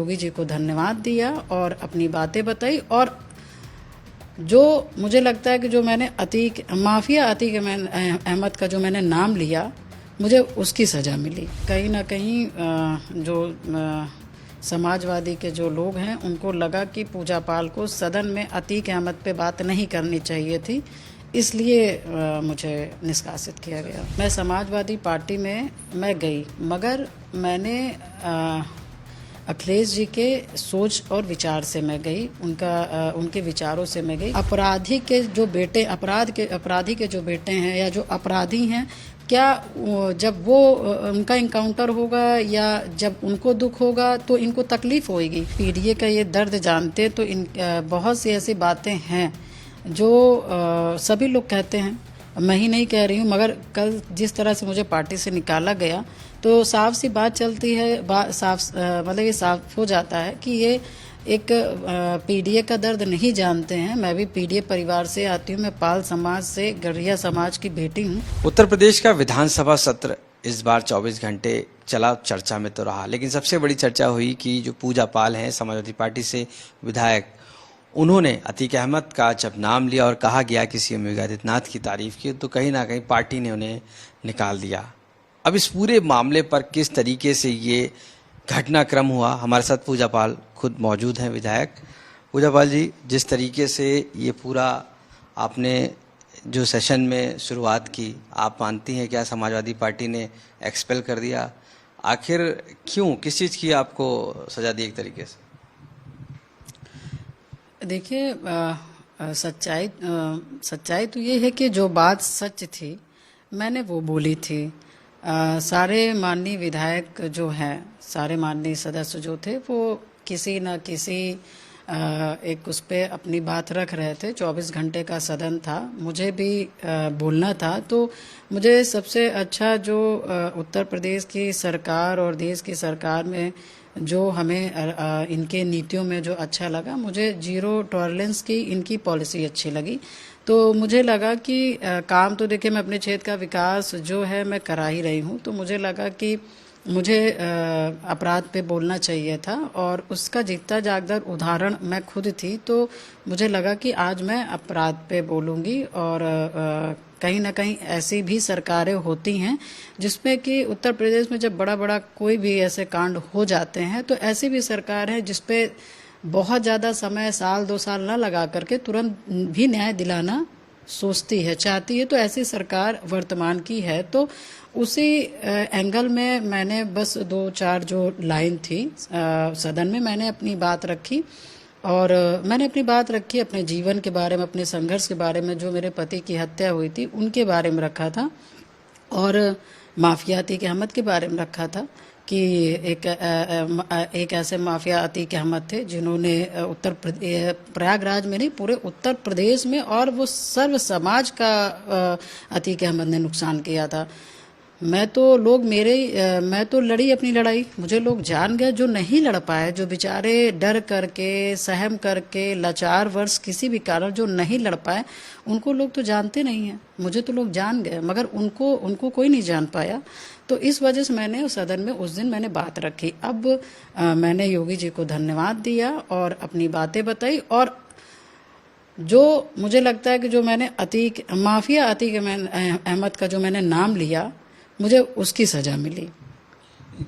योगी जी को धन्यवाद दिया और अपनी बातें बताई। और जो मुझे लगता है कि जो मैंने माफिया अतीक अहमद का जो मैंने नाम लिया, मुझे उसकी सज़ा मिली। कहीं ना कहीं जो समाजवादी के जो लोग हैं उनको लगा कि पूजा पाल को सदन में अतीक अहमद पे बात नहीं करनी चाहिए थी, इसलिए मुझे निष्कासित किया गया। मैं समाजवादी पार्टी में मैं गई, मगर मैंने अखिलेश जी के सोच और विचार से मैं गई, उनके विचारों से मैं गई। अपराधी के जो बेटे हैं या जो अपराधी हैं, क्या जब वो उनका इनकाउंटर होगा या जब उनको दुख होगा तो इनको तकलीफ होगी। पीडीए का ये दर्द जानते तो बहुत सी ऐसी बातें हैं जो सभी लोग कहते हैं, मैं ही नहीं कह रही हूँ, मगर कल जिस तरह से मुझे पार्टी से निकाला गया तो साफ सी बात चलती है, मतलब ये साफ हो जाता है कि ये एक पीडीए का दर्द नहीं जानते हैं। मैं भी पीडीए परिवार से आती हूँ, मैं पाल समाज से, गढ़िया समाज की बेटी हूँ। उत्तर प्रदेश का विधानसभा सत्र इस बार 24 घंटे चला, चर्चा में तो रहा, लेकिन सबसे बड़ी चर्चा हुई कि जो पूजा पाल हैं समाजवादी पार्टी से विधायक, उन्होंने अतीक अहमद का जब नाम लिया और कहा गया कि सीएम योगी आदित्यनाथ की तारीफ की, तो कहीं ना कहीं पार्टी ने उन्हें निकाल दिया। अब इस पूरे मामले पर किस तरीके से ये घटनाक्रम हुआ, हमारे साथ पूजा पाल खुद मौजूद हैं, विधायक। पूजा पाल जी, जिस तरीके से ये पूरा आपने जो सेशन में शुरुआत की, आप मानती हैं क्या समाजवादी पार्टी ने एक्सपेल कर दिया? आखिर क्यों, किस चीज़ की आपको सजा दी एक तरीके से? देखिए, सच्चाई तो ये है कि जो बात सच थी मैंने वो बोली थी। सारे माननीय विधायक जो हैं, सारे माननीय सदस्य जो थे, वो किसी न किसी एक उस पे अपनी बात रख रहे थे। 24 घंटे का सदन था, मुझे भी बोलना था। तो मुझे सबसे अच्छा जो उत्तर प्रदेश की सरकार और देश की सरकार में जो हमें इनके नीतियों में जो अच्छा लगा, मुझे जीरो टॉलरेंस की इनकी पॉलिसी अच्छी लगी। तो मुझे लगा कि काम तो देखिए मैं अपने क्षेत्र का विकास जो है मैं करा ही रही हूँ, तो मुझे लगा कि मुझे अपराध पे बोलना चाहिए था और उसका जीता जागदार उदाहरण मैं खुद थी। तो मुझे लगा कि आज मैं अपराध पे बोलूँगी। और कहीं ना कहीं ऐसी भी सरकारें होती हैं जिसमें कि उत्तर प्रदेश में जब बड़ा बड़ा कोई भी ऐसे कांड हो जाते हैं तो ऐसी भी सरकार है जिसपे बहुत ज़्यादा समय, साल 2 साल न लगा करके तुरंत भी न्याय दिलाना सोचती है, चाहती है। तो ऐसी सरकार वर्तमान की है। तो उसी एंगल में मैंने बस 2-4 जो लाइन थी सदन में मैंने अपनी बात रखी। और मैंने अपनी बात रखी अपने जीवन के बारे में, अपने संघर्ष के बारे में, जो मेरे पति की हत्या हुई थी उनके बारे में रखा था, और माफिया अतीक अहमद के बारे में रखा था कि एक ऐसे माफिया अतीक अहमद थे जिन्होंने प्रयागराज में नहीं, पूरे उत्तर प्रदेश में और वो सर्व समाज का अतीक अहमद ने नुकसान किया था। मैं तो लड़ी अपनी लड़ाई, मुझे लोग जान गए। जो नहीं लड़ पाए, जो बेचारे डर करके, सहम करके, लाचार वर्ष किसी भी कारण जो नहीं लड़ पाए, उनको लोग तो जानते नहीं हैं। मुझे तो लोग जान गए, मगर उनको कोई नहीं जान पाया। तो इस वजह से मैंने सदन में उस दिन मैंने बात रखी। अब मैंने योगी जी को धन्यवाद दिया और अपनी बातें बताई। और जो मुझे लगता है कि जो मैंने माफिया अतीक अहमद का जो मैंने नाम लिया, मुझे उसकी सजा मिली।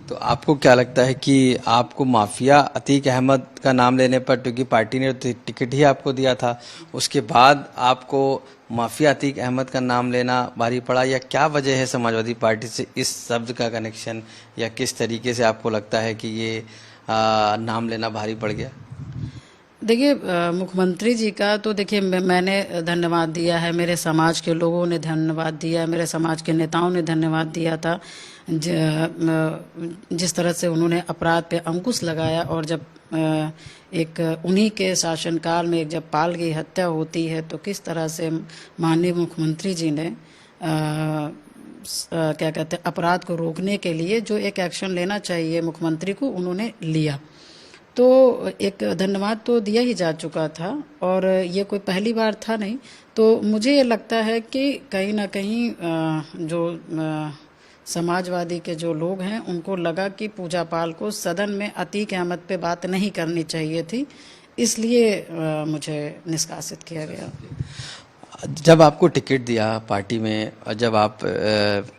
तो आपको क्या लगता है कि आपको माफिया अतीक अहमद का नाम लेने पर, क्योंकि पार्टी ने टिकट ही आपको दिया था, उसके बाद आपको माफिया अतीक अहमद का नाम लेना भारी पड़ा, या क्या वजह है समाजवादी पार्टी से इस शब्द का कनेक्शन, या किस तरीके से आपको लगता है कि ये नाम लेना भारी पड़ गया? देखिए, मुख्यमंत्री जी का तो देखिए मैंने धन्यवाद दिया है, मेरे समाज के लोगों ने धन्यवाद दिया है, मेरे समाज के नेताओं ने धन्यवाद दिया था। जिस तरह से उन्होंने अपराध पे अंकुश लगाया, और जब एक उन्हीं के शासनकाल में जब पाल की हत्या होती है तो किस तरह से माननीय मुख्यमंत्री जी ने क्या कहते हैं, अपराध को रोकने के लिए जो एक एक्शन लेना चाहिए मुख्यमंत्री को, उन्होंने लिया। तो एक धन्यवाद तो दिया ही जा चुका था, और ये कोई पहली बार था नहीं। तो मुझे ये लगता है कि कहीं ना कहीं जो समाजवादी के जो लोग हैं उनको लगा कि पूजा पाल को सदन में अतीक अहमद पे बात नहीं करनी चाहिए थी, इसलिए मुझे निष्कासित किया गया। जब आपको टिकट दिया पार्टी में और जब आप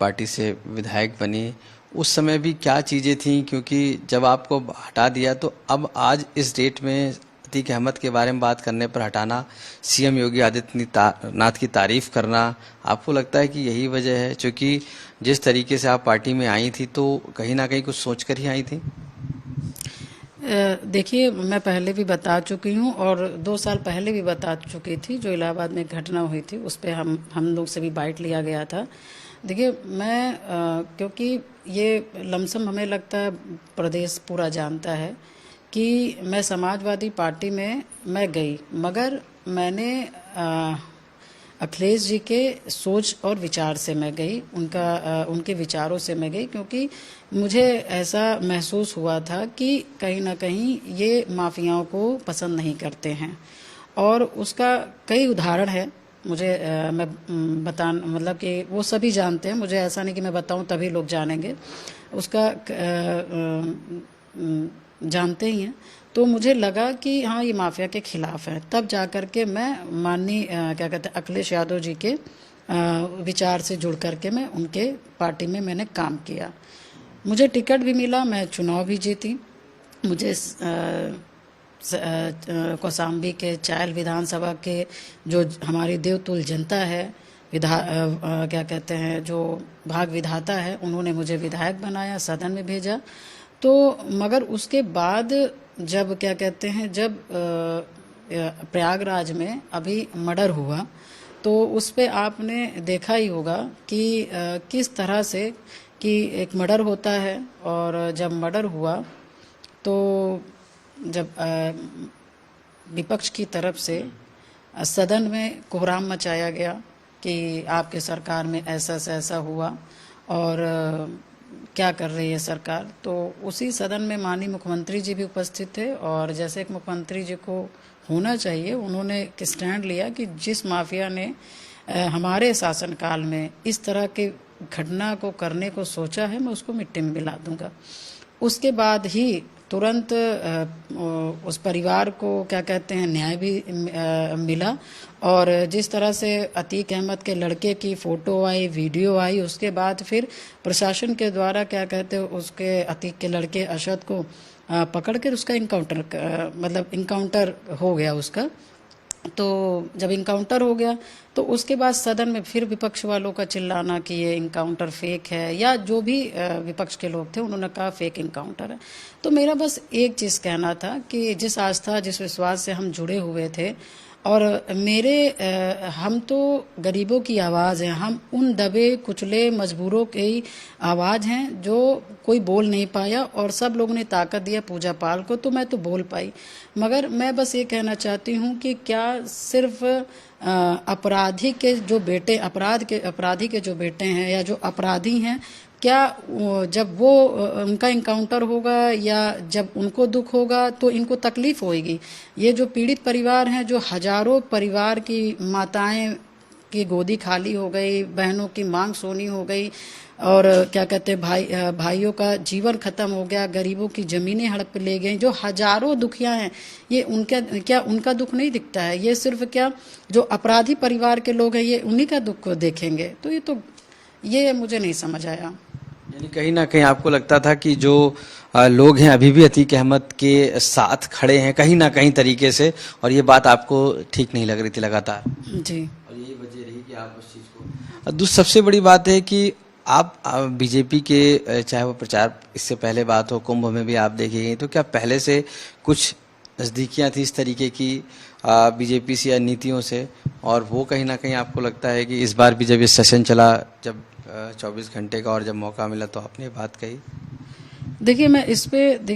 पार्टी से विधायक बनी, उस समय भी क्या चीज़ें थीं? क्योंकि जब आपको हटा दिया तो अब आज इस डेट में अतीक अहमद के बारे में बात करने पर हटाना, सीएम योगी आदित्यनाथ की तारीफ करना, आपको लगता है कि यही वजह है? क्योंकि जिस तरीके से आप पार्टी में आई थी तो कहीं ना कहीं कुछ सोचकर ही आई थी। देखिए, मैं पहले भी बता चुकी हूँ और 2 साल पहले भी बता चुकी थी, जो इलाहाबाद में घटना हुई थी उस पे हम लोग से भी बाइट लिया गया था। देखिए, मैं क्योंकि ये लमसम हमें लगता है प्रदेश पूरा जानता है कि मैं समाजवादी पार्टी में मैं गई, मगर मैंने अखिलेश जी के सोच और विचार से मैं गई, उनके विचारों से मैं गई, क्योंकि मुझे ऐसा महसूस हुआ था कि कहीं ना कहीं ये माफियाओं को पसंद नहीं करते हैं। और उसका कई उदाहरण है, मुझे मैं बता मतलब कि वो सभी जानते हैं, मुझे ऐसा नहीं कि मैं बताऊं तभी लोग जानेंगे, उसका जानते ही हैं। तो मुझे लगा कि हाँ, ये माफिया के खिलाफ है। तब जाकर के मैं माननीय क्या कहते हैं अखिलेश यादव जी के विचार से जुड़ करके मैं उनके पार्टी में मैंने काम किया। मुझे टिकट भी मिला, मैं चुनाव भी जीती। मुझे कौसाम्बी के चायल विधानसभा के जो हमारी देवतुल जनता है, क्या कहते हैं जो भाग विधाता है, उन्होंने मुझे विधायक बनाया, सदन में भेजा। तो मगर उसके बाद जब क्या कहते हैं जब प्रयागराज में अभी मर्डर हुआ, तो उस पे आपने देखा ही होगा कि किस तरह से कि एक मर्डर होता है, और जब मर्डर हुआ तो जब विपक्ष की तरफ से सदन में कोहराम मचाया गया कि आपके सरकार में ऐसा से ऐसा हुआ और क्या कर रही है सरकार। तो उसी सदन में माननीय मुख्यमंत्री जी भी उपस्थित थे, और जैसे एक मुख्यमंत्री जी को होना चाहिए, उन्होंने एक स्टैंड लिया कि जिस माफिया ने हमारे शासनकाल में इस तरह के घटना को करने को सोचा है, मैं उसको मिट्टी में मिला दूंगा। उसके बाद ही तुरंत उस परिवार को क्या कहते हैं न्याय भी मिला, और जिस तरह से अतीक अहमद के लड़के की फ़ोटो आई, वीडियो आई, उसके बाद फिर प्रशासन के द्वारा क्या कहते हैं उसके अतीक के लड़के अशद को पकड़ कर उसका इनकाउंटर हो गया उसका। तो जब इनकाउंटर हो गया तो उसके बाद सदन में फिर विपक्ष वालों का चिल्लाना कि ये इनकाउंटर फेक है, या जो भी विपक्ष के लोग थे उन्होंने कहा फेक इनकाउंटर है। तो मेरा बस एक चीज़ कहना था कि जिस आस्था जिस विश्वास से हम जुड़े हुए थे, और हम तो गरीबों की आवाज़ हैं, हम उन दबे कुचले मजबूरों की आवाज़ हैं जो कोई बोल नहीं पाया, और सब लोगों ने ताकत दिया पूजा पाल को, तो मैं तो बोल पाई। मगर मैं बस ये कहना चाहती हूँ कि क्या सिर्फ अपराधी के जो बेटे हैं या जो अपराधी हैं, क्या जब वो उनका इनकाउंटर होगा या जब उनको दुख होगा तो इनको तकलीफ होगी? ये जो पीड़ित परिवार हैं, जो हजारों परिवार की माताएं की गोदी खाली हो गई, बहनों की मांग सोनी हो गई, और क्या कहते हैं भाइयों का जीवन खत्म हो गया, गरीबों की जमीनें हड़प ले गई, जो हजारों दुखिया हैं, ये उनका दुख नहीं दिखता है? ये सिर्फ क्या जो अपराधी परिवार के लोग हैं ये उन्हीं का दुख को देखेंगे? तो ये मुझे नहीं समझ आया। यानी कहीं ना कहीं आपको लगता था कि जो लोग हैं अभी भी अतीक अहमद के साथ खड़े हैं कहीं ना कहीं तरीके से, और ये बात आपको ठीक नहीं लग रही थी लगातार? जी, और यही वजह रही कि आप उस चीज़ को। सबसे बड़ी बात है कि आप बीजेपी के चाहे वो प्रचार इससे पहले बात हो, कुंभ में भी आप देखी गई, तो क्या पहले से कुछ नज़दीकियाँ थी इस तरीके की बीजेपी से या नीतियों से, और वो कहीं ना कहीं आपको लगता है कि इस बार भी जब ये सेशन चला, जब 24 घंटे का और जब मौका मिला तो आपने बात कही? देखिए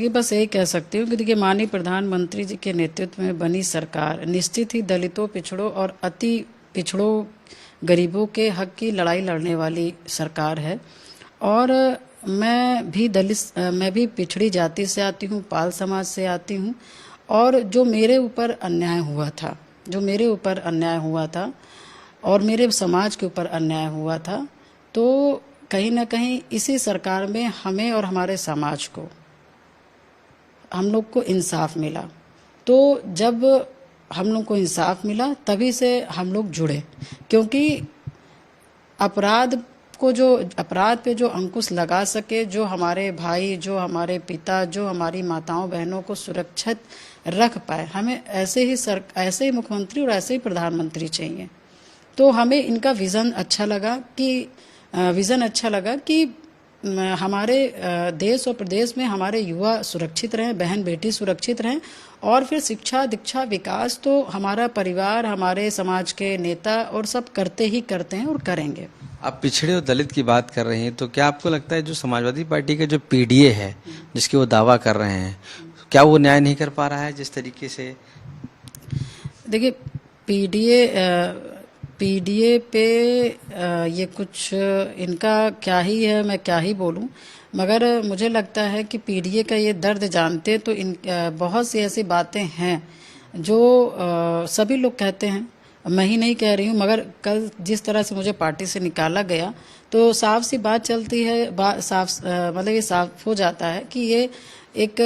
बस यही कह सकती हूँ कि देखिए माननीय प्रधानमंत्री जी के नेतृत्व में बनी सरकार निश्चित ही दलितों, पिछड़ों और अति पिछड़ों गरीबों के हक की लड़ाई लड़ने वाली सरकार है। और मैं भी पिछड़ी जाति से आती हूँ, पाल समाज से आती हूँ, और जो मेरे ऊपर अन्याय हुआ था और मेरे समाज के ऊपर अन्याय हुआ था, तो कहीं ना कहीं इसी सरकार में हमें और हमारे समाज को, हम लोग को इंसाफ मिला। तो जब हम लोग को इंसाफ मिला तभी से हम लोग जुड़े, क्योंकि अपराध पे जो अंकुश लगा सके, जो हमारे भाई, जो हमारे पिता, जो हमारी माताओं बहनों को सुरक्षित रख पाए, हमें ऐसे ही मुख्यमंत्री और ऐसे ही प्रधानमंत्री चाहिए। तो हमें इनका विज़न अच्छा लगा कि हमारे देश और प्रदेश में हमारे युवा सुरक्षित रहें, बहन बेटी सुरक्षित रहें, और फिर शिक्षा दीक्षा विकास तो हमारा परिवार, हमारे समाज के नेता और सब करते हैं और करेंगे। आप पिछड़े और दलित की बात कर रहे हैं, तो क्या आपको लगता है जो समाजवादी पार्टी का जो पीडीए है, जिसके वो दावा कर रहे हैं, क्या वो न्याय नहीं कर पा रहा है जिस तरीके से? देखिए, पीडीए पे ये कुछ इनका क्या ही है, मैं क्या ही बोलूं, मगर मुझे लगता है कि पीडीए का ये दर्द जानते तो बहुत सी ऐसी बातें हैं जो सभी लोग कहते हैं, मैं ही नहीं कह रही हूँ, मगर कल जिस तरह से मुझे पार्टी से निकाला गया तो साफ सी बात चलती है, मतलब ये साफ हो जाता है कि ये एक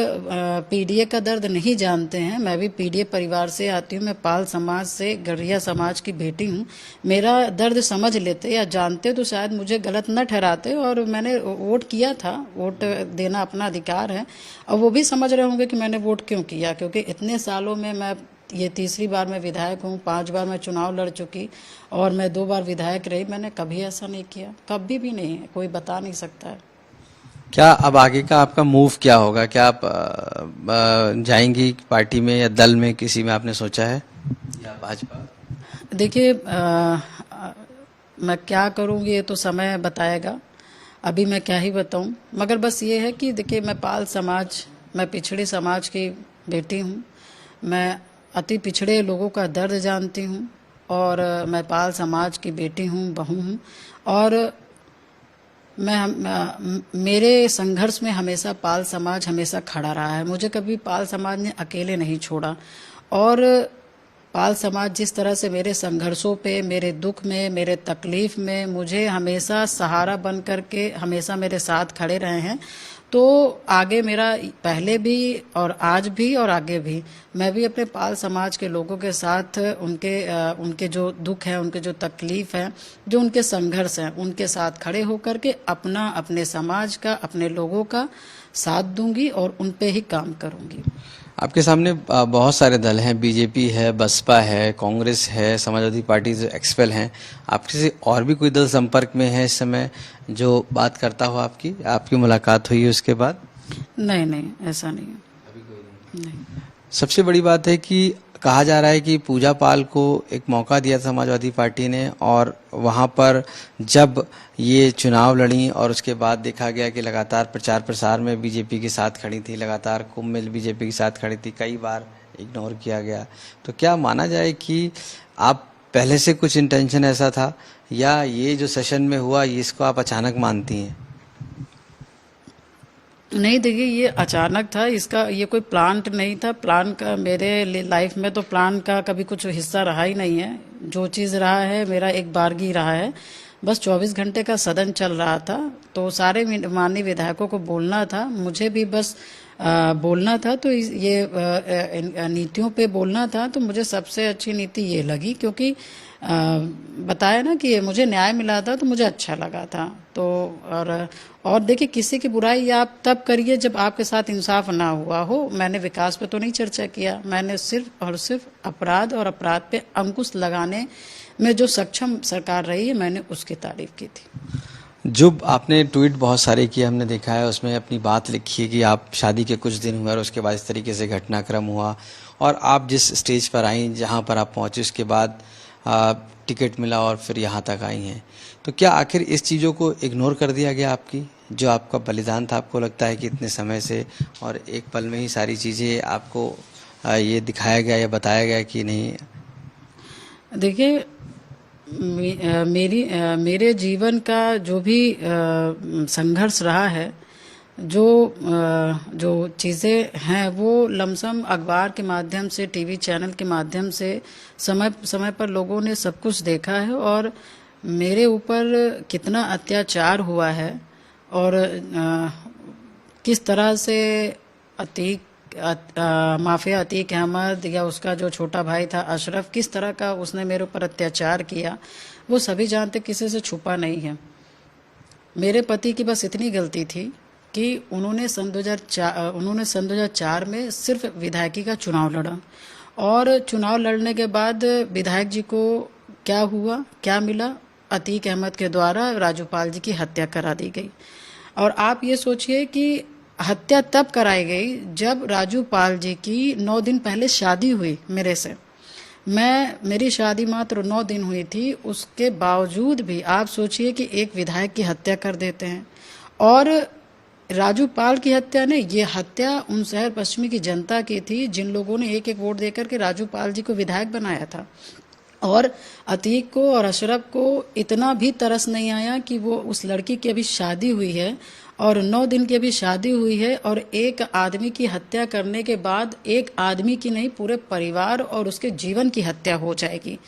पीडीए का दर्द नहीं जानते हैं। मैं भी पीडीए परिवार से आती हूँ, मैं पाल समाज से, गढ़िया समाज की बेटी हूँ। मेरा दर्द समझ लेते या जानते तो शायद मुझे गलत न ठहराते, और मैंने वोट किया था, वोट देना अपना अधिकार है, और वो भी समझ रहे होंगे कि मैंने वोट क्यों किया, क्योंकि इतने सालों में मैं, ये तीसरी बार मैं विधायक हूँ, 5 बार मैं चुनाव लड़ चुकी, और मैं 2 बार विधायक रही, मैंने कभी ऐसा नहीं किया, कभी भी नहीं, कोई बता नहीं सकता है। क्या अब आगे का आपका मूव क्या होगा? क्या आप जाएंगी पार्टी में या दल में, किसी में आपने सोचा है, या भाजपा? देखिए, मैं क्या करूँगी ये तो समय बताएगा, अभी मैं क्या ही बताऊँ, मगर बस ये है कि देखिए, मैं पिछड़े समाज की बेटी हूँ, मैं अति पिछड़े लोगों का दर्द जानती हूँ, और मैं पाल समाज की बेटी हूँ, बहू हूँ, और मेरे संघर्ष में हमेशा पाल समाज हमेशा खड़ा रहा है, मुझे कभी पाल समाज ने अकेले नहीं छोड़ा, और पाल समाज जिस तरह से मेरे संघर्षों पे, मेरे दुख में, मेरे तकलीफ में मुझे हमेशा सहारा बन करके हमेशा मेरे साथ खड़े रहे हैं, तो आगे मेरा, पहले भी और आज भी और आगे भी, मैं भी अपने पाल समाज के लोगों के साथ उनके जो दुख है, उनके जो तकलीफ है, जो उनके संघर्ष हैं, उनके साथ खड़े होकर के अपने समाज का, अपने लोगों का साथ दूंगी और उन पे ही काम करूंगी। आपके सामने बहुत सारे दल हैं, बीजेपी है, बसपा है, कांग्रेस है, समाजवादी पार्टी जो एक्सपेल हैं। आपके से और भी कोई दल संपर्क में है इस समय जो बात करता हो? आपकी मुलाकात हुई है उसके बाद? नहीं, ऐसा नहीं है, नहीं। सबसे बड़ी बात है कि कहा जा रहा है कि पूजा पाल को एक मौका दिया समाजवादी पार्टी ने, और वहां पर जब ये चुनाव लड़ी और उसके बाद देखा गया कि लगातार प्रचार प्रसार में बीजेपी के साथ खड़ी थी, लगातार कुंभ में बीजेपी के साथ खड़ी थी, कई बार इग्नोर किया गया। तो क्या माना जाए कि आप पहले से कुछ इंटेंशन ऐसा था, या ये जो सेशन में हुआ इसको आप अचानक मानती हैं? नहीं, देखिए, ये अचानक था, इसका ये कोई प्लान नहीं था। प्लान का मेरे लाइफ में तो प्लान का कभी कुछ हिस्सा रहा ही नहीं है। जो चीज़ रहा है मेरा एक बारगी रहा है, बस 24 घंटे का सदन चल रहा था, तो सारे माननीय विधायकों को बोलना था, मुझे भी बस बोलना था, तो ये नीतियों पे बोलना था। तो मुझे सबसे अच्छी नीति ये लगी, क्योंकि बताया ना कि मुझे न्याय मिला था, तो मुझे अच्छा लगा था। तो और देखिए, किसी की बुराई आप तब करिए जब आपके साथ इंसाफ ना हुआ हो। मैंने विकास पे तो नहीं चर्चा किया, मैंने सिर्फ और सिर्फ अपराध और अपराध पे अंकुश लगाने में जो सक्षम सरकार रही है, मैंने उसकी तारीफ की थी। जो आपने ट्वीट बहुत सारे किए हमने देखा है, उसमें अपनी बात लिखी है कि आप शादी के कुछ दिन हुए और उसके बाद इस तरीके से घटनाक्रम हुआ, और आप जिस स्टेज पर आई, जहां पर आप पहुंचे, उसके बाद टिकट मिला और फिर यहाँ तक आई हैं। तो क्या आखिर इस चीज़ों को इग्नोर कर दिया गया आपकी, जो आपका बलिदान था? आपको लगता है कि इतने समय से और एक पल में ही सारी चीज़ें आपको ये दिखाया गया या बताया गया कि नहीं? देखिए, मेरे जीवन का जो भी संघर्ष रहा है, जो चीज़ें हैं, वो लमसम अखबार के माध्यम से, टीवी चैनल के माध्यम से समय समय पर लोगों ने सब कुछ देखा है, और मेरे ऊपर कितना अत्याचार हुआ है और किस तरह से माफिया अतीक अहमद या उसका जो छोटा भाई था अशरफ, किस तरह का उसने मेरे ऊपर अत्याचार किया, वो सभी जानते, किसी से छुपा नहीं है। मेरे पति की बस इतनी गलती थी कि उन्होंने सन 2004 में सिर्फ विधायकी का चुनाव लड़ा, और चुनाव लड़ने के बाद विधायक जी को क्या हुआ, क्या मिला, अतीक अहमद के द्वारा राजूपाल जी की हत्या करा दी गई। और आप ये सोचिए कि हत्या तब कराई गई जब राजूपाल जी की 9 दिन पहले शादी हुई मेरे से। मेरी शादी मात्र 9 दिन हुई थी, उसके बावजूद भी आप सोचिए कि एक विधायक की हत्या कर देते हैं। और राजूपाल की हत्या नहीं, ये हत्या उन शहर पश्चिमी की जनता की थी जिन लोगों ने एक एक वोट देकर के राजूपाल जी को विधायक बनाया था। और अतीक को और अशरफ को इतना भी तरस नहीं आया कि वो उस लड़की की अभी शादी हुई है और 9 दिन की अभी शादी हुई है, और एक आदमी की हत्या करने के बाद एक आदमी की नहीं, पूरे परिवार और उसके जीवन की हत्या हो जाएगी।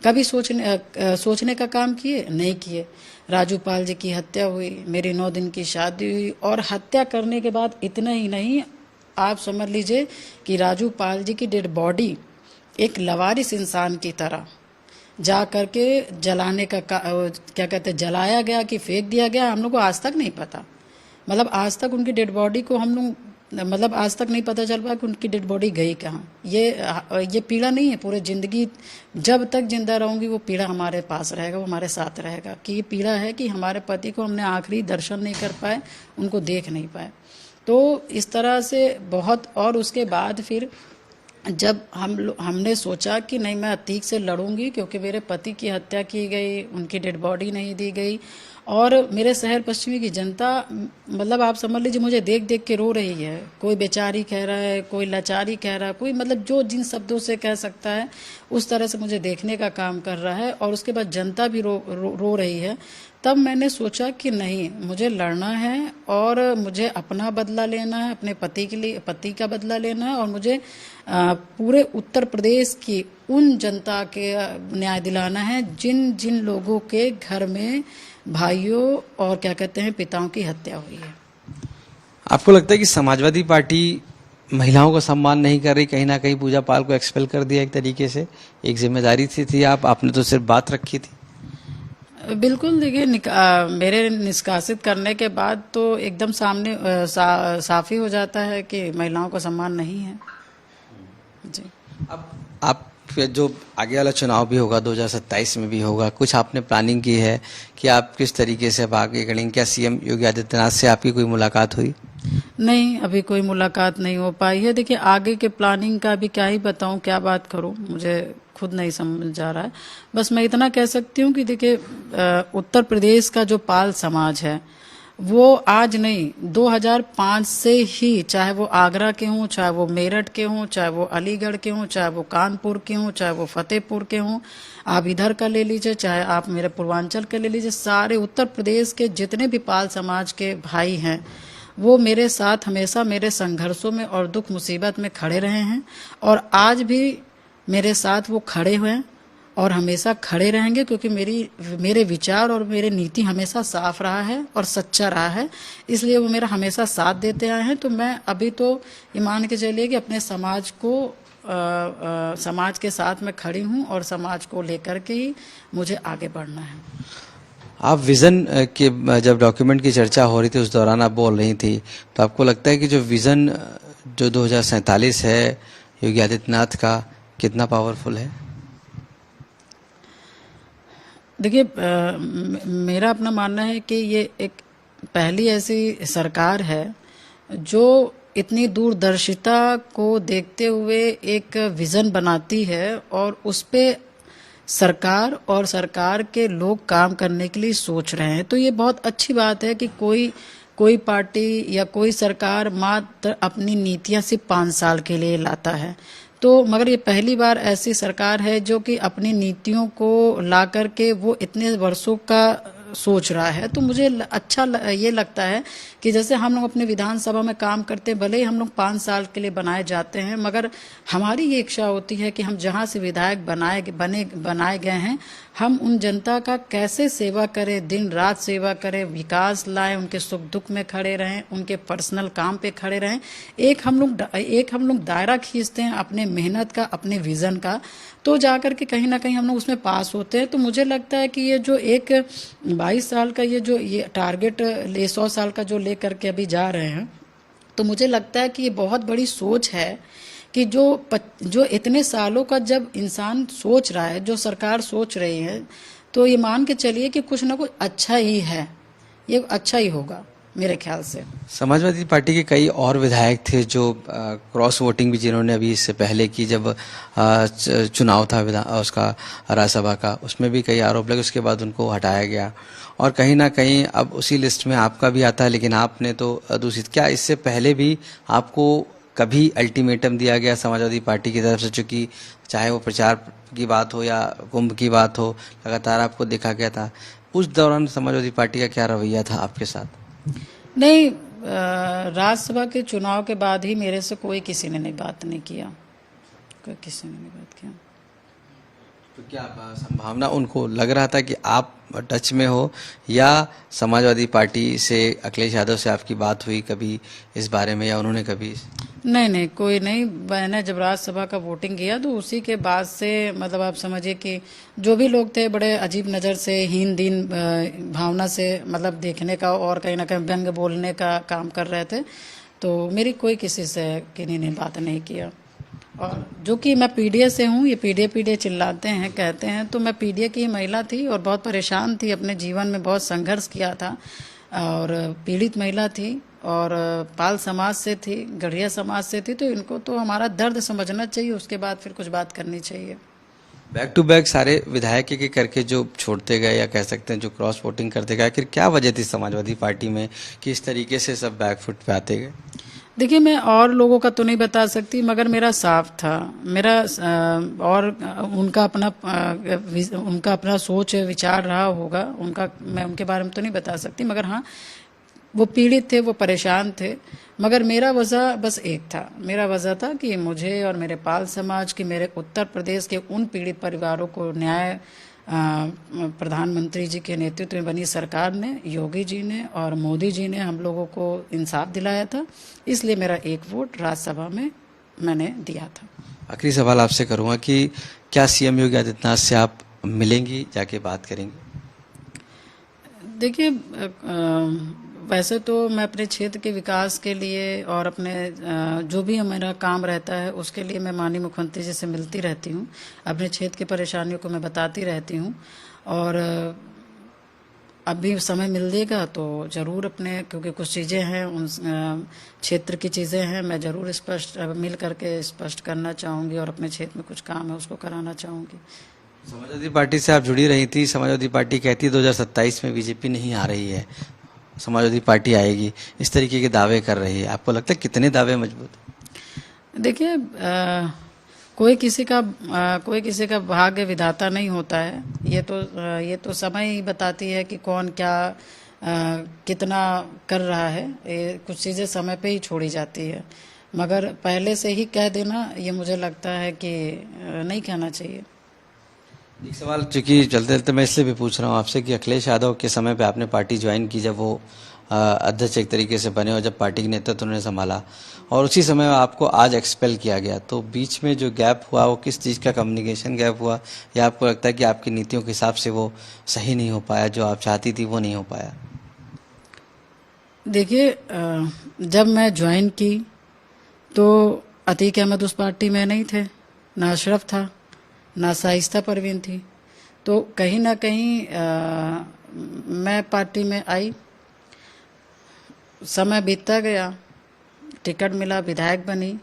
कभी सोचने का काम किए? नहीं किए। राजूपाल जी की हत्या हुई, मेरी 9 दिन की शादी हुई, और हत्या करने के बाद इतना ही नहीं, आप समझ लीजिए कि राजूपाल जी की डेड बॉडी एक लवारिस इंसान की तरह जा करके जलाने का क्या कहते हैं, जलाया गया कि फेंक दिया गया, हम लोग को आज तक नहीं पता। मतलब आज तक उनकी डेड बॉडी को हम लोग, मतलब आज तक नहीं पता चल पाया कि उनकी डेड बॉडी गई कहाँ। ये पीड़ा नहीं है, पूरे जिंदगी जब तक जिंदा रहूंगी वो पीड़ा हमारे पास रहेगा, वो हमारे साथ रहेगा, कि ये पीड़ा है कि हमारे पति को हमने आखिरी दर्शन नहीं कर पाए, उनको देख नहीं पाए। तो इस तरह से बहुत, और उसके बाद फिर जब हमने सोचा कि नहीं, मैं अतीक से लड़ूंगी क्योंकि मेरे पति की हत्या की गई, उनकी डेड बॉडी नहीं दी गई, और मेरे शहर पश्चिमी की जनता, मतलब आप समझ लीजिए, मुझे देख देख के रो रही है। कोई बेचारी कह रहा है, कोई लाचारी कह रहा है, कोई मतलब जो जिन शब्दों से कह सकता है उस तरह से मुझे देखने का काम कर रहा है, और उसके बाद जनता भी रो रही है। तब मैंने सोचा कि नहीं, मुझे लड़ना है और मुझे अपना बदला लेना है, अपने पति का बदला लेना है, और मुझे पूरे उत्तर प्रदेश की उन जनता के न्याय दिलाना है जिन जिन लोगों के घर में भाइयों और क्या कहते हैं पिताओं की हत्या हुई है। आपको लगता है कि समाजवादी पार्टी महिलाओं का सम्मान नहीं कर रही? कहीं ना कहीं पूजा पाल को एक्सपेल कर दिया एक तरीके से, एक जिम्मेदारी थी आपने तो सिर्फ बात रखी थी। बिल्कुल, देखिए मेरे निष्कासित करने के बाद तो एकदम सामने साफ ही हो जाता है कि महिलाओं का सम्मान नहीं है जी। अब आप जो आगे वाला चुनाव भी होगा 2027 में भी होगा, कुछ आपने प्लानिंग की है कि आप किस तरीके से अब आगे करेंगे? क्या सीएम योगी आदित्यनाथ से आपकी कोई मुलाकात हुई? नहीं, अभी कोई मुलाकात नहीं हो पाई है। देखिए आगे के प्लानिंग का भी क्या ही बताऊं, क्या बात करूं, मुझे खुद नहीं समझ आ रहा है। बस मैं इतना कह सकती हूँ कि देखिए उत्तर प्रदेश का जो पाल समाज है वो आज नहीं, 2005 से ही, चाहे वो आगरा के हों, चाहे वो मेरठ के हों, चाहे वो अलीगढ़ के हों, चाहे वो कानपुर के हों, चाहे वो फतेहपुर के हों, आप इधर का ले लीजिए, चाहे आप मेरे पूर्वांचल के ले लीजिए, सारे उत्तर प्रदेश के जितने भी पाल समाज के भाई हैं वो मेरे साथ हमेशा मेरे संघर्षों में और दुख मुसीबत में खड़े रहे हैं, और आज भी मेरे साथ वो खड़े हुए हैं और हमेशा खड़े रहेंगे, क्योंकि मेरे विचार और मेरे नीति हमेशा साफ रहा है और सच्चा रहा है, इसलिए वो मेरा हमेशा साथ देते आए हैं। तो मैं अभी तो ये मान के चलिए कि अपने समाज को समाज के साथ में खड़ी हूँ, और समाज को लेकर के ही मुझे आगे बढ़ना है। आप विजन के जब डॉक्यूमेंट की चर्चा हो रही थी उस दौरान आप बोल रही थी, तो आपको लगता है कि जो विजन जो 2047 है योगी आदित्यनाथ का, कितना पावरफुल है? देखिए मेरा अपना मानना है कि ये एक पहली ऐसी सरकार है जो इतनी दूरदर्शिता को देखते हुए एक विजन बनाती है, और उस पे सरकार और सरकार के लोग काम करने के लिए सोच रहे हैं। तो ये बहुत अच्छी बात है कि कोई पार्टी या कोई सरकार मात्र अपनी नीतियां सिर्फ 5 साल के लिए लाता है। तो मगर ये पहली बार ऐसी सरकार है जो कि अपनी नीतियों को ला करके वो इतने वर्षों का सोच रहा है। तो मुझे अच्छा ये लगता है कि जैसे हम लोग अपने विधानसभा में काम करते हैं, भले ही हम लोग 5 साल के लिए बनाए जाते हैं, मगर हमारी ये इच्छा होती है कि हम जहाँ से विधायक बनाए गए हैं, हम उन जनता का कैसे सेवा करें, दिन रात सेवा करें, विकास लाएं, उनके सुख दुख में खड़े रहें, उनके पर्सनल काम पे खड़े रहें। एक हम लोग दायरा खींचते हैं अपने मेहनत का, अपने विजन का, तो जाकर के कहीं ना कहीं हम लोग उसमें पास होते हैं। तो मुझे लगता है कि ये जो एक 22 साल का ये टारगेट 100 साल का जो लेकर के अभी जा रहे हैं, तो मुझे लगता है कि ये बहुत बड़ी सोच है कि जो इतने सालों का जब इंसान सोच रहा है, जो सरकार सोच रही है, तो ये मान के चलिए कि कुछ ना कुछ अच्छा ही है, ये अच्छा ही होगा मेरे ख्याल से। समाजवादी पार्टी के कई और विधायक थे जो क्रॉस वोटिंग भी जिन्होंने अभी इससे पहले की, जब चुनाव था उसका राज्यसभा का, उसमें भी कई आरोप लगे, उसके बाद उनको हटाया गया और कहीं ना कहीं अब उसी लिस्ट में आपका भी आता है, लेकिन आपने तो दूषित। क्या इससे पहले भी आपको कभी अल्टीमेटम दिया गया समाजवादी पार्टी की तरफ से, चूंकि चाहे वो प्रचार की बात हो या कुंभ की बात हो, लगातार आपको देखा गया था, उस दौरान समाजवादी पार्टी का क्या रवैया था आपके साथ? नहीं, राज्यसभा के चुनाव के बाद ही मेरे से कोई किसी ने बात नहीं किया, कोई किसी ने नहीं बात किया। तो क्या संभावना उनको लग रहा था कि आप टच में हो, या समाजवादी पार्टी से अखिलेश यादव से आपकी बात हुई कभी इस बारे में, या उन्होंने कभी? नहीं, कोई नहीं। मैंने जब राज्यसभा का वोटिंग किया तो उसी के बाद से, मतलब आप समझिए कि जो भी लोग थे बड़े अजीब नज़र से, हीन दीन भावना से मतलब देखने का और कहीं ना कहीं व्यंग बोलने का काम कर रहे थे। तो मेरी कोई किसी से किन्हीं ने बात नहीं किया। और जो कि मैं पीडीए से हूँ, ये पीडीए चिल्लाते हैं, कहते हैं, तो मैं पीडीए की ही महिला थी और बहुत परेशान थी, अपने जीवन में बहुत संघर्ष किया था और पीड़ित महिला थी और पाल समाज से थी, गढ़िया समाज से थी। तो इनको तो हमारा दर्द समझना चाहिए, उसके बाद फिर कुछ बात करनी चाहिए। बैक टू बैक सारे विधायक के करके जो छोड़ते गए, या कह सकते हैं जो क्रॉस वोटिंग करते गए, आखिर क्या वजह थी समाजवादी पार्टी में कि इस तरीके से सब बैकफुट पे आते गए? देखिए, मैं और लोगों का तो नहीं बता सकती, मगर मेरा साफ था, मेरा और उनका अपना सोच विचार रहा होगा उनका, मैं उनके बारे में तो नहीं बता सकती, मगर हाँ, वो पीड़ित थे, वो परेशान थे। मगर मेरा वजह बस एक था, मेरा वजह था कि मुझे और मेरे पाल समाज की, मेरे उत्तर प्रदेश के उन पीड़ित परिवारों को न्याय, प्रधानमंत्री जी के नेतृत्व में बनी सरकार ने, योगी जी ने और मोदी जी ने हम लोगों को इंसाफ दिलाया था, इसलिए मेरा एक वोट राज्यसभा में मैंने दिया था। आखिरी सवाल आपसे करूंगा कि क्या सीएम योगी आदित्यनाथ से आप मिलेंगी, जाके बात करेंगी? देखिए, वैसे तो मैं अपने क्षेत्र के विकास के लिए और अपने जो भी मेरा काम रहता है उसके लिए मैं माननीय मुख्यमंत्री जी से मिलती रहती हूँ, अपने क्षेत्र की परेशानियों को मैं बताती रहती हूँ और अभी समय मिलेगा तो ज़रूर अपने, क्योंकि कुछ चीज़ें हैं उन क्षेत्र की चीज़ें हैं, मैं ज़रूर स्पष्ट मिल करके स्पष्ट करना चाहूँगी और अपने क्षेत्र में कुछ काम है उसको कराना चाहूँगी। समाजवादी पार्टी से आप जुड़ी रही थी, समाजवादी पार्टी कहती है 2027 में बीजेपी नहीं आ रही है, समाजवादी पार्टी आएगी, इस तरीके के दावे कर रही है। आपको लगता है कितने दावे मजबूत? देखिए, कोई किसी का भाग्य विधाता नहीं होता है, ये तो समय ही बताती है कि कौन क्या कितना कर रहा है, ये कुछ चीज़ें समय पे ही छोड़ी जाती है, मगर पहले से ही कह देना ये मुझे लगता है कि नहीं कहना चाहिए। एक सवाल चूंकि चलते चलते मैं इसलिए भी पूछ रहा हूँ आपसे कि अखिलेश यादव के समय पे आपने पार्टी ज्वाइन की, जब वो अध्यक्ष एक तरीके से बने और जब पार्टी के नेतृत्व उन्होंने संभाला, और उसी समय आपको आज एक्सपेल किया गया, तो बीच में जो गैप हुआ वो किस चीज़ का कम्युनिकेशन गैप हुआ, या आपको लगता है कि आपकी नीतियों के हिसाब से वो सही नहीं हो पाया, जो आप चाहती थी वो नहीं हो पाया? देखिए, जब मैं ज्वाइन की तो अतीक अहमद उस पार्टी में नहीं थे, ना अशरफ था, ना शाइस्ता परवीन थी, तो कहीं ना कहीं मैं पार्टी में आई, समय बीतता गया, टिकट मिला, विधायक बनी,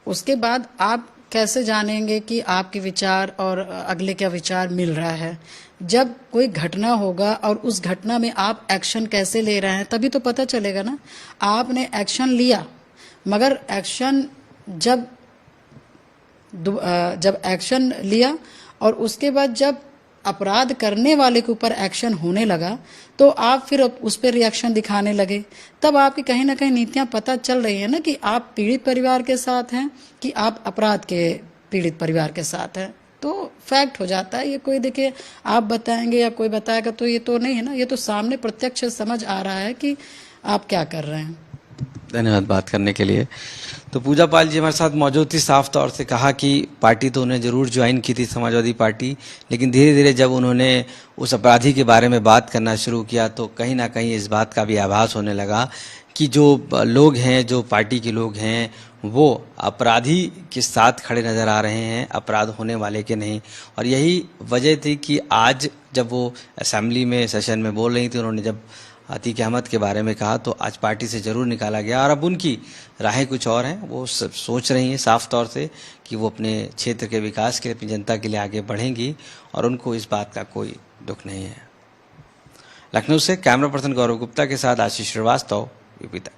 उसके बाद आप कैसे जानेंगे कि आपके विचार और अगले का विचार मिल रहा है? जब कोई घटना होगा और उस घटना में आप एक्शन कैसे ले रहे हैं तभी तो पता चलेगा ना। आपने एक्शन लिया, मगर एक्शन जब एक्शन लिया और उसके बाद जब अपराध करने वाले के ऊपर एक्शन होने लगा तो आप फिर उस पर रिएक्शन दिखाने लगे। तब आपकी कहीं ना कहीं नीतियां पता चल रही है ना कि आप पीड़ित परिवार के साथ हैं कि आप अपराध के पीड़ित परिवार के साथ हैं। तो फैक्ट हो जाता है। ये कोई देखिए आप बताएंगे या कोई बताएगा तो ये तो नहीं है ना, ये तो सामने प्रत्यक्ष समझ आ रहा है कि आप क्या कर रहे हैं। धन्यवाद बात करने के लिए। तो पूजा पाल जी हमारे साथ मौजूद थी, साफ तौर से कहा कि पार्टी तो उन्हें जरूर ज्वाइन की थी समाजवादी पार्टी, लेकिन धीरे धीरे जब उन्होंने उस अपराधी के बारे में बात करना शुरू किया तो कहीं ना कहीं इस बात का भी आभास होने लगा कि जो लोग हैं, जो पार्टी के लोग हैं, वो अपराधी के साथ खड़े नजर आ रहे हैं, अपराध होने वाले के नहीं। और यही वजह थी कि आज जब वो असेंबली में सेशन में बोल रही थी, उन्होंने जब अतीक अहमद के बारे में कहा तो आज पार्टी से जरूर निकाला गया और अब उनकी राहें कुछ और हैं। वो सोच रही हैं साफ तौर से कि वो अपने क्षेत्र के विकास के लिए, अपनी जनता के लिए आगे बढ़ेंगी और उनको इस बात का कोई दुख नहीं है। लखनऊ से कैमरा पर्सन गौरव गुप्ता के साथ आशीष श्रीवास्तव, यूपी तक।